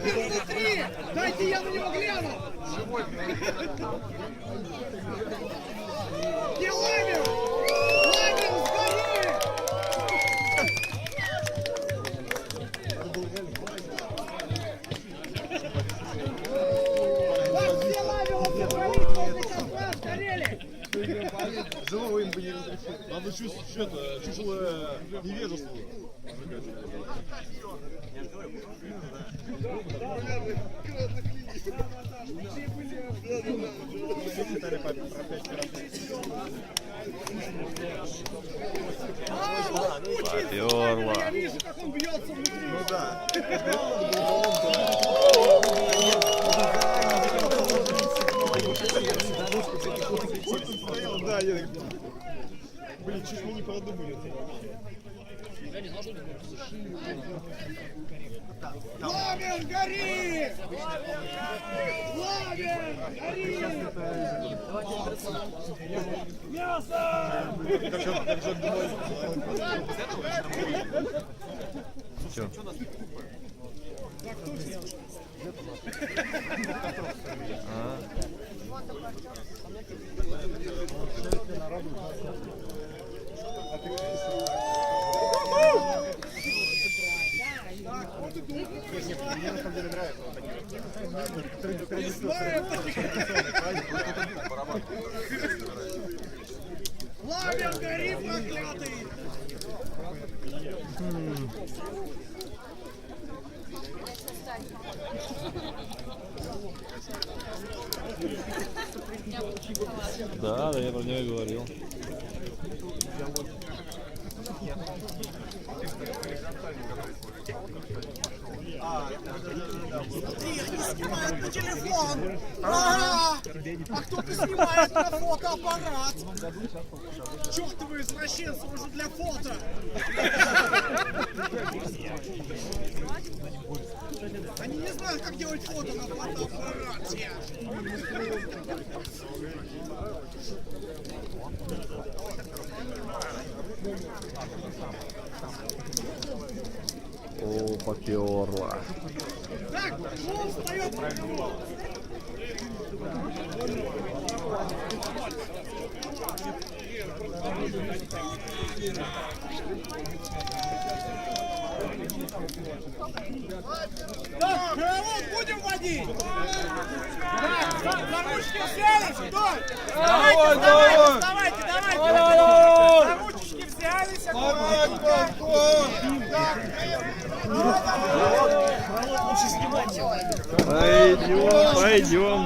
Лагерь внутри! Дайте я на него гляну! Где лагерь? Лагерь, сгори! Как все лагеры собрались возле костра, сгорели! Живого им бы не разрешили. Надо чучело невежеству. Поперла. Я вижу, как он бьется внутри. Ну да. Да, я... Блин, чуть мы не продумали. Лагерь, гори! Лагерь, гори! Мясо! Все. Лагерь, гори, проклятый! Да, я про нее говорил. Смотри, они снимают на телефон! А кто-то снимает на фотоаппарат! Чёртовы извращенцы, уже для фото! Они не знают, как делать фото на фотоаппарате! О, поперла. Так, он встает на него! Так, хоровод будем водить? Так, за ручки взялись, стой! Давайте! За ручки взялись, аккуратненько! Пойдем.